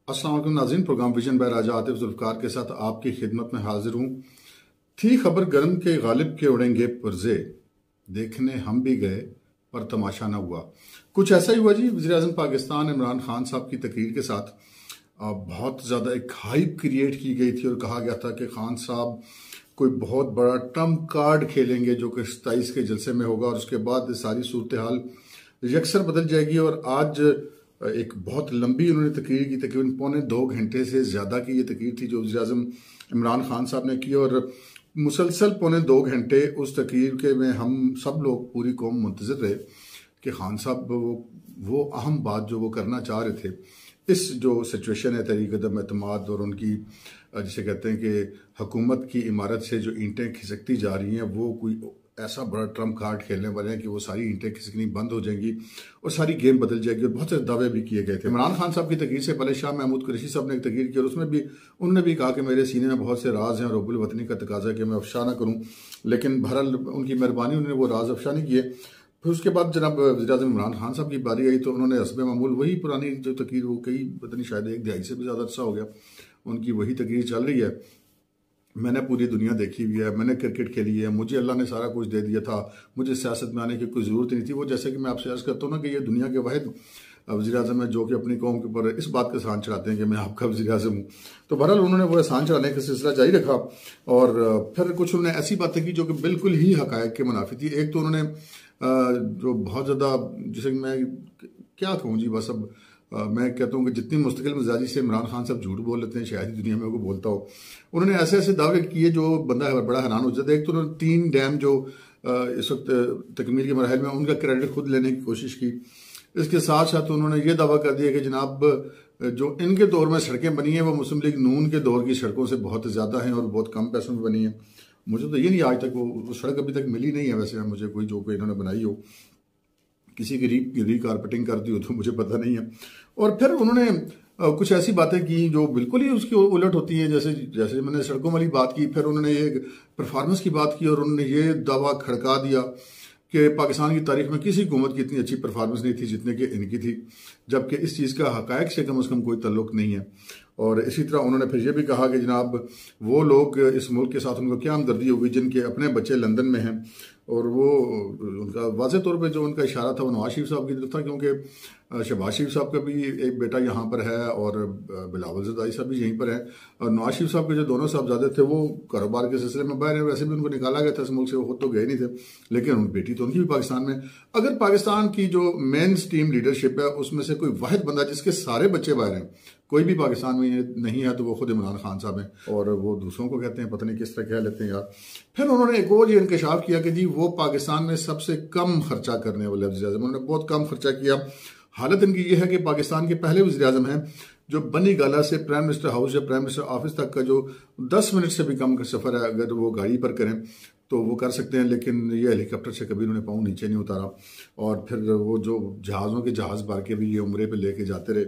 अस्सलाम वालेकुम नाज़रीन, प्रोग्राम विजन बाय राजा आतिफ जुल्फकार के साथ आपकी खिदमत में हाजिर हूँ। थी खबर गर्म के गालिब के उड़ेंगे पुर्जे, देखने हम भी गए पर तमाशा न हुआ। कुछ ऐसा ही हुआ जी। वज़ीर-ए-आज़म पाकिस्तान इमरान खान साहब की तकरीर के साथ बहुत ज़्यादा एक हाइप क्रिएट की गई थी और कहा गया था कि खान साहब कोई बहुत बड़ा ट्रम्प कार्ड खेलेंगे जो कि 27 के जलसे में होगा और उसके बाद सारी सूरत हाल यकसर बदल जाएगी। और आज एक बहुत लंबी उन्होंने तकरीर की, तकरीबन 1.25 घंटे से ज़्यादा की ये तकरीर थी जो वज़ीर-ए-आज़म इमरान खान साहब ने की। और मुसलसल 1.25 घंटे उस तकरीर के में हम सब लोग, पूरी कौम मुंतज़िर रहे कि खान साहब वो अहम बात जो वो करना चाह रहे थे, इस जो सिचुएशन है तहरीक अदम एतमाद और उनकी जिसे कहते हैं कि हुकूमत की इमारत से जो ईंटें खिसकती जा रही हैं, वो कोई ऐसा बड़ा ट्रम्प कार्ड खेलने वाले हैं कि वो सारी ईंटें खिसकनी बंद हो जाएंगी और सारी गेम बदल जाएगी। और बहुत से दावे भी किए गए थे। इमरान खान साहब की तकरीर से पहले शाह महमूद कुरैशी साहब ने एक तकरीर की और उसमें भी उन्होंने भी कहा कि मेरे सीने में बहुत से राज हैं और रब्बुल वतनी का तकाजा है कि मैं अफशा ना करूँ, लेकिन बहरहाल उनकी मेहरबानी, उन्होंने वो राज अफशा नहीं किए। फिर उसके बाद जनाब वज़ीर-ए-आज़म इमरान खान साहब की बारी आई तो उन्होंने हस्बे मामूल वही पुरानी जो तकरीर, वो कई पता नहीं शायद 1 दहाई से भी ज़्यादा अर्सा हो गया उनकी वही तकरीर चल रही है। मैंने पूरी दुनिया देखी हुई है, मैंने क्रिकेट खेली है, मुझे अल्लाह ने सारा कुछ दे दिया था, मुझे सियासत में आने की कोई ज़रूरत नहीं थी। वो जैसे कि मैं आपसे अर्ज़ करता हूँ ना कि ये दुनिया के वाहिद वज़ीर-ए-आज़म है जो कि अपनी कौम के ऊपर इस बात का एहसान चढ़ाते हैं कि मैं आपका वज़ीर-ए-आज़म हूँ। तो बहरहाल उन्होंने वो एहसान चढ़ाने का सिलसिला जारी रखा और फिर कुछ उन्होंने ऐसी बातें की जो कि बिल्कुल ही हक़ाइक़ के मुनाफी थी। एक तो उन्होंने जो बहुत ज़्यादा, जिसे मैं क्या कहूँ जी, बस अब मैं कहता हूँ कि जितनी मुस्तकिल मिजाजी से इमरान खान साहब झूठ बोल लेते हैं, शायद ही दुनिया में वो बोलता हो। उन्होंने ऐसे ऐसे दावे किए जो बंदा बड़ा हैरान हो जाता है। एक तो उन्होंने 3 डैम जो इस वक्त तकमील के मरहल में, उनका क्रेडिट खुद लेने की कोशिश की। इसके साथ साथ उन्होंने ये दावा कर दिया कि जनाब जो इनके दौर में सड़कें बनी हैं वो मुस्लिम लीग नून के दौर की सड़कों से बहुत ज़्यादा हैं और बहुत कम पैसों में बनी हैं। मुझे तो ये नहीं, आज तक वो सड़क अभी तक मिली नहीं है वैसे मुझे कोई, जो कोई इन्होंने बनाई हो, किसी की रीकारपेटिंग कर दी हो तो मुझे पता नहीं है। और फिर उन्होंने कुछ ऐसी बातें की जो बिल्कुल ही उसकी उलट होती हैं। जैसे जैसे मैंने सड़कों वाली बात की, फिर उन्होंने ये परफॉर्मेंस की बात की और उन्होंने ये दावा खड़का दिया कि पाकिस्तान की तारीख में किसी हुकूमत की इतनी अच्छी परफॉर्मेंस नहीं थी जितने कि इनकी थी, जबकि इस चीज़ का हक़ाइक़ से कम कोई तल्लुक़ नहीं है। और इसी तरह उन्होंने फिर ये भी कहा कि जनाब वो लोग इस मुल्क के साथ उनको क्या हमदर्दी होगी जिनके अपने बच्चे लंदन में हैं। और वो उनका वाज़े तौर पे जो उनका इशारा था वो नवाज शरीफ साहब की तरफ था, क्योंकि शहबाज शरीफ साहब का भी एक बेटा यहाँ पर है और बिलावल ज़रदारी साहब भी यहीं पर है। और नवाज शरीफ साहब के जो दोनों साहबजादे थे वो कारोबार के सिलसिले में बाहर हैं, वैसे भी उनको निकाला गया था इस मुल्क से, वो खुद तो गए नहीं थे, लेकिन उनकी बेटी तो उनकी भी पाकिस्तान में। अगर पाकिस्तान की जो मेन स्ट्रीम लीडरशिप है उसमें से कोई वाहिद बंदा जिसके सारे बच्चे बाहर हैं, कोई भी पाकिस्तान में नहीं है, तो वो खुद इमरान खान साहब हैं। और वो दूसरों को कहते हैं, पता नहीं किस तरह कह लेते हैं यार। फिर उन्होंने एक और ये इंकशाफ किया कि जी वो पाकिस्तान में सबसे कम खर्चा करने वाले वज़ीर-ए-आज़म, उन्होंने बहुत कम खर्चा किया। हालत इनकी ये है कि पाकिस्तान के पहले वज़ीर-ए-आज़म हैं जो बनी गाला से प्राइम मिनिस्टर हाउस या प्राइम मिनिस्टर ऑफिस तक का जो 10 मिनट से भी कम का सफ़र है, अगर वो गाड़ी पर करें तो वो कर सकते हैं, लेकिन ये हेलीकॉप्टर से कभी उन्होंने पाँव नीचे नहीं उतारा। और फिर वो जो जहाज़ों के जहाज़ भर के भी ये उम्रे पे लेके जाते रहे,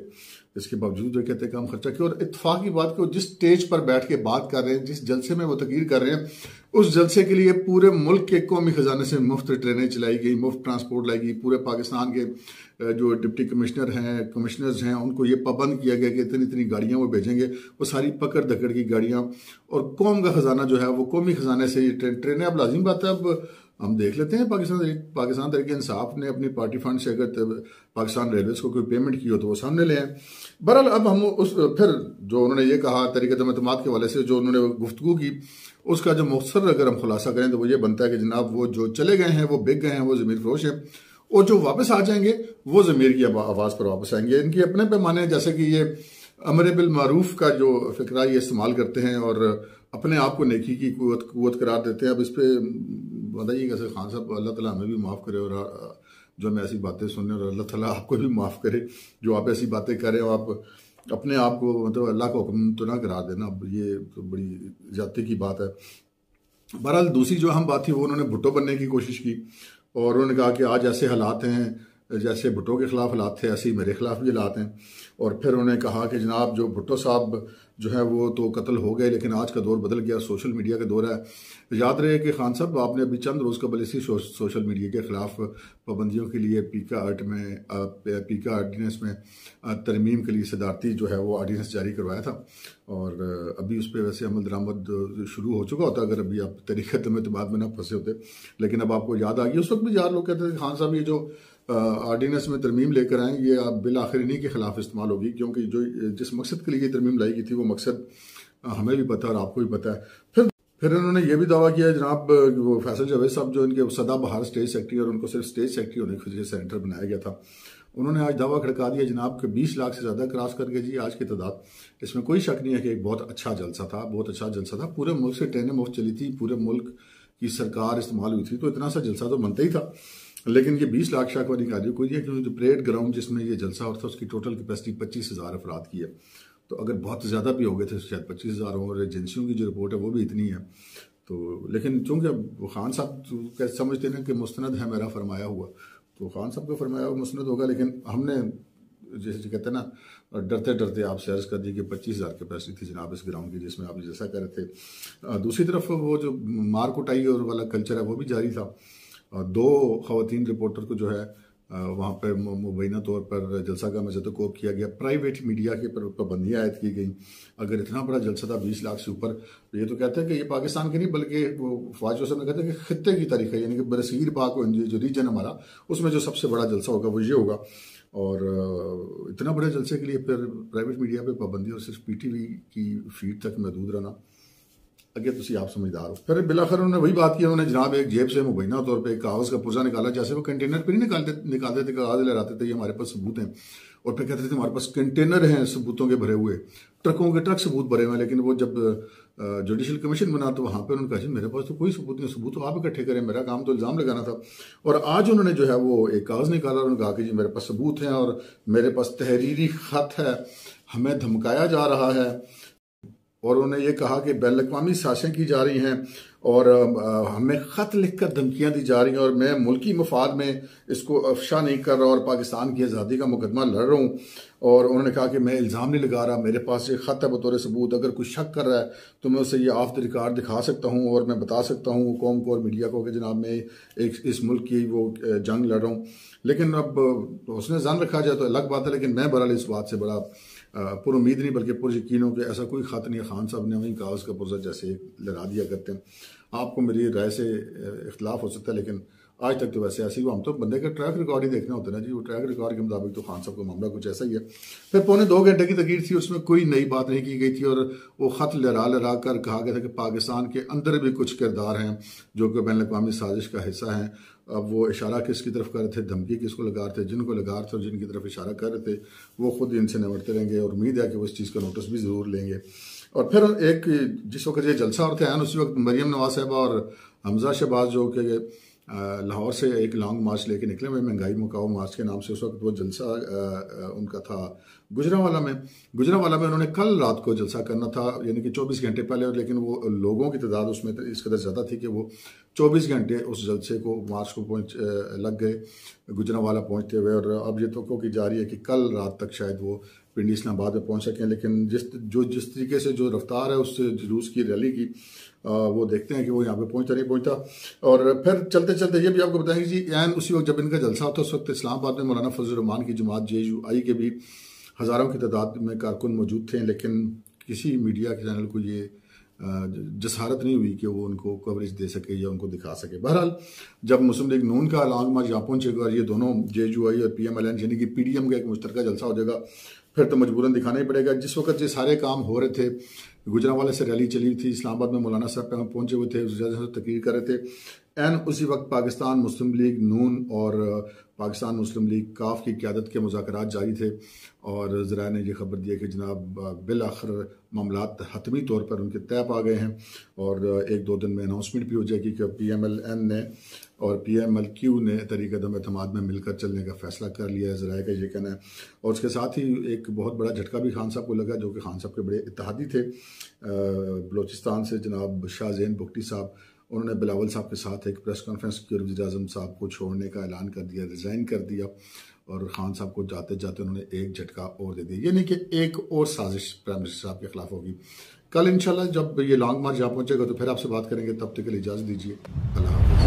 इसके बावजूद वो कहते हैं कम खर्चा किया। और इत्तेफाक की बात कि वो जिस स्टेज पर बैठ के बात कर रहे हैं, जिस जलसे में वो तकरीर कर रहे हैं, उस जलसे के लिए पूरे मुल्क के कौमी खजाने से मुफ्त ट्रेनें चलाई गई, मुफ्त ट्रांसपोर्ट लाई गई। पूरे पाकिस्तान के जो डिप्टी कमिश्नर हैं, कमिश्नर्स हैं, उनको ये पाबंद किया गया कि इतनी इतनी गाड़ियाँ वो भेजेंगे, वो सारी पकड़ दकड़ की गाड़ियाँ। और कौम का खजाना जो है वो कौमी खजाने से ट्रेनें, अब लाजिम बात है, अब हम देख लेते हैं पाकिस्तान तहरीक इंसाफ ने अपनी पार्टी फंड से अगर पाकिस्तान रेलवेज को कोई पेमेंट की हो तो वो सामने ले आए। बहरहाल अब हम उस फिर जो उन्होंने ये कहा तहरीक अदम एतमाद के वाले से जो उन्होंने गुफ्तगू की, उसका जो मुख्तसर अगर हम खुलासा करें तो वो ये बनता है कि जनाब वो जो चले गए हैं वो बिक गए हैं, वो ज़मीर फरोश हैं, और जो वापस आ जाएंगे वो ज़मीर की आवाज़ पर वापस आएंगे। इनके अपने पैमाने, जैसे कि ये अमर बिल मारूफ का जो फ़िक्रा ये इस्तेमाल करते हैं और अपने आप को नेकी की कुव्वत करार देते हैं। अब इस पर बताइए कैसे खान साहब, अल्लाह ताला हमें भी माफ़ करे और जो हमें ऐसी बातें सुनने, और अल्लाह ताला आपको भी माफ़ करे जो आप ऐसी बातें करें और आप अपने आप को मतलब अल्लाह को हुक्म तो ना करा देना। अब ये तो बड़ी ज़्यादती की बात है। बहरहाल दूसरी जो अहम बात थी वो उन्होंने भुट्टो बनने की कोशिश की और उन्होंने कहा कि आज ऐसे हालात हैं जैसे भुट्टो के खिलाफ हालात थे ऐसे ही मेरे खिलाफ भी हालात हैं। और फिर उन्होंने कहा कि जनाब जो भुट्टो साहब जो है वो तो कत्ल हो गए, लेकिन आज का दौर बदल गया, सोशल मीडिया का दौर है। याद रहे कि खान साहब आपने अभी चंद रोज़ कबल इसी सोशल मीडिया के खिलाफ पाबंदियों के लिए पीका आर्डीनेंस में तरमीम के लिए सदारती जो है वो आर्डीनेंस जारी करवाया था, और अभी उस पर वैसे अमल दरामद शुरू हो चुका होता अगर अभी आप तरीक़त में तो बाद में ना फंसे होते। लेकिन अब आपको याद आ गई, उस वक्त भी यार लोग कहते थे खान साहब ये जो आर्डीनेंस में तरमीम लेकर आए ये आप बिल आखिर इन्हीं के खिलाफ इस्तेमाल होगी, क्योंकि जो जिस मकसद के लिए तरमीम लाई गई थी वो मकसद हमें भी पता है और आपको भी पता है। फिर उन्होंने ये भी दावा किया जनाब वो फैसल जावेद साहब जो इनके सदाबहार स्टेज सेक्रेटरी और उनको सिर्फ स्टेज सेक्रेटरी होने की वजह से सेंटर बनाया गया था, उन्होंने आज दावा खड़का दिया जनाब के 20 लाख से ज़्यादा क्रॉस कर गए जी आज की तादाद। इसमें कोई शक नहीं है कि एक बहुत अच्छा जलसा था, बहुत अच्छा जलसा था। पूरे मुल्क से ट्रेनें मुफ्त चली थी, पूरे मुल्क की सरकार इस्तेमाल हुई थी, तो इतना सा जलसा तो बनता ही था। लेकिन ये 20 लाख शाख वाली गाड़ी कोई है, क्योंकि जो परेड ग्राउंड जिसमें ये जलसा हो रहा था उसकी टोटल कैपेसिटी 25,000 अफराद की है। तो अगर बहुत ज़्यादा भी हो गए थे शायद 25,000 हो, और एजेंसियों की जो रिपोर्ट है वो भी इतनी है। तो लेकिन चूंकि खान साहब कैसे समझते हैं कि मुस्तनद है मेरा फरमाया हुआ, तो खान साहब का फरमाया हुआ मुस्तनद होगा। लेकिन हमने जैसे कहते हैं ना डरते डरते आपसे अर्ज कर दी कि 25,000 कैपेसिटी थी जनाब इस ग्राउंड की, जिसमें आप जैसा कह रहे थे। दूसरी तरफ वो जो मार कुटाई और वाला कल्चर है वो भी जारी था। 2 ख़वातीन रिपोर्टर को जो है वहाँ पर मुबैना तौर पर जलसा का मज़दकोब किया गया, प्राइवेट मीडिया के पर पाबंदियाँ आयद की गई। अगर इतना बड़ा जलसा था 20 लाख से ऊपर, तो ये तो कहते हैं कि ये पाकिस्तान के नहीं बल्कि वो ख्वाजा साहब कहते हैं कि खित्ते की तारीख है, यानी कि बरसीर पाक जो रीजन हमारा उसमें जो सबसे बड़ा जलसा होगा वो ये होगा। और इतना बड़े जलसे के लिए फिर प्राइवेट मीडिया पर पाबंदी और सिर्फ PTV की फीड तक महदूद रहना, अगे तुसी आप समझदार हो। फिर बिलाखिर उन्होंने वही बात की, उन्होंने जनाब एक जेब से मुबैना तौर पे कागज़ का पुर्जा निकाला, जैसे वो कंटेनर पे नहीं निकालते थे, कागज़ लहराते थे ये हमारे पास सबूत हैं, और फिर कहते थे हमारे पास कंटेनर हैं सबूतों के भरे हुए, ट्रकों के ट्रक सबूत भरे हुए हैं। लेकिन वो जब जुडिशल कमीशन बना तो वहाँ पर उन्होंने कहा मेरे पास तो कोई सबूत नहीं, सबूत तो आप इकट्ठे करें, मेरा काम तो इल्ज़ाम लगाना था। और आज उन्होंने जो है वो एक कागज़ निकाला और उन्होंने कहा कि जी मेरे पास सबूत हैं और मेरे पास तहरीरी ख़त है, हमें धमकाया जा रहा है। और उन्होंने ये कहा कि बैनुल-अक़वामी साज़िशें की जा रही हैं और हमें ख़त लिखकर धमकियां दी जा रही हैं, और मैं मुल्की मफाद में इसको अफशा नहीं कर रहा और पाकिस्तान की आज़ादी का मुकदमा लड़ रहा हूँ। और उन्होंने कहा कि मैं इल्ज़ाम नहीं लगा रहा, मेरे पास ये ख़त है बतौर सबूत, अगर कोई शक कर रहा है तो मैं उसे ये ऑफ द रिकॉर्ड दिखा सकता हूँ और मैं बता सकता हूँ कौम को और मीडिया को कि जनाब मैं एक इस मुल्क की वो जंग लड़ रहा हूँ। लेकिन अब उसने ज़न रखा जाए तो अलग बात है, लेकिन मैं बहरहाल इस बात से बड़ा पुर उम्मीद नहीं बल्कि पुर यकीन हो कि ऐसा कोई ख़त नहीं है। खान साहब ने वही कागज़ का पुर्जा जैसे लगा दिया करते हैं। आपको मेरी राय से इख्तलाफ हो सकता है, लेकिन आज तक तो वैसे ऐसे ही हम तो बंदे का ट्रैक रिकॉर्ड ही देखना होता है ना जी, वो ट्रैक रिकॉर्ड के मुताबिक तो खान साहब का मामला कुछ ऐसा ही है। फिर 2.25 घंटे की तकरीर थी, उसमें कोई नई बात नहीं की गई थी, और वो ख़त लहरा कर कहा गया था कि पाकिस्तान के अंदर भी कुछ किरदार हैं जो कि बैनुल-अक़वामी साजिश का हिस्सा हैं। अब वो इशारा किसकी तरफ कर रहे थे, धमकी किसको लगा रहे थे, जिनको लगा रहे थे और जिनकी तरफ इशारा कर रहे थे वो खुद इनसे निपटते रहेंगे, और उम्मीद है कि वो इस चीज़ का नोटिस भी ज़रूर लेंगे। और फिर एक जिस वक्त ये जलसा और थे उसी वक्त मरियम नवाज साहबा और हमजा शहबाज जो कि लाहौर से एक लॉन्ग मार्च लेके निकले हुए, महंगाई मुकाओ मार्च के नाम से, उस वक्त वो जलसा उनका था गुजरांवाला में उन्होंने कल रात को जलसा करना था, यानी कि 24 घंटे पहले। लेकिन वो लोगों की तादाद उसमें इस कदर ज़्यादा थी कि वो 24 घंटे उस जलसे को मार्च को लग गए गुजरांवाला पहुंचते हुए। और अब ये तो की जा रही है कि कल रात तक शायद वो पिंडी इस्लामाबाद में पहुंच सकें। लेकिन जिस तरीके से जो रफ्तार है उससे जुलूस की रैली की वो देखते हैं कि वो यहाँ पे पहुंचता नहीं पहुंचता। और फिर चलते चलते ये भी आपको बताएंगे जी, एन उसी वक्त जब इनका जलसा होता है उस वक्त इस्लामाबाद में मौलाना फजल रहमान की जमात JUI के भी हज़ारों की तादाद में कारकुन मौजूद थे, लेकिन किसी मीडिया के चैनल को ये जसारत नहीं हुई कि वो उनको कवरेज दे सके या उनको दिखा सके। बहरहाल जब मुस्लिम लीग नून का लॉन्ग मार्च यहाँ पहुंचेगा और ये दोनों JUI और PMLN यानी कि PDM का एक मुश्तरका जलसा हो जाएगा, फिर तो मजबूरन दिखाना ही पड़ेगा। जिस वक्त ये सारे काम हो रहे थे, गुजरांवाला से रैली चली थी, इस्लामाबाद में मौलाना साहब पहुंचे हुए थे, उस जगह से तकरीर कर रहे थे, एन उसी वक्त पाकिस्तान मुस्लिम लीग नून और पाकिस्तान मुस्लिम लीग काफ की क़यादत के मुज़ाकरात जारी थे। और ज़रा ने ये खबर दी है कि जनाब बिल आखिर मामलात हतमी तौर पर उनके तय पा गए हैं, और 1-2 दिन में अनाउंसमेंट भी हो जाएगी कि PMLN ने और PMLQ ने तहरीक अदम एतमाद में मिलकर चलने का फैसला कर लिया है, ज़रा का ये कहना है। और उसके साथ ही एक बहुत बड़ा झटका भी खान साहब को लगा, जो कि खान साहब के बड़े इत्तेहादी थे बलोचिस्तान से, जनाब शाह ज़ैन बुगटी साहब, उन्होंने बिलावल साहब के साथ एक प्रेस कॉन्फ्रेंस की और वज़ीर आज़म साहब को छोड़ने का ऐलान कर दिया, रिज़ाइन कर दिया, और खान साहब को जाते जाते उन्होंने एक झटका और दे दिया। यानी कि एक और साजिश प्राइम मिनिस्टर साहब के खिलाफ होगी। कल इंशाल्लाह जब ये लॉन्ग मार्च यहाँ पहुंचेगा तो फिर आपसे बात करेंगे। तब तक के लिए इजाज़त दीजिए। अल्लाह हाफ़िज़।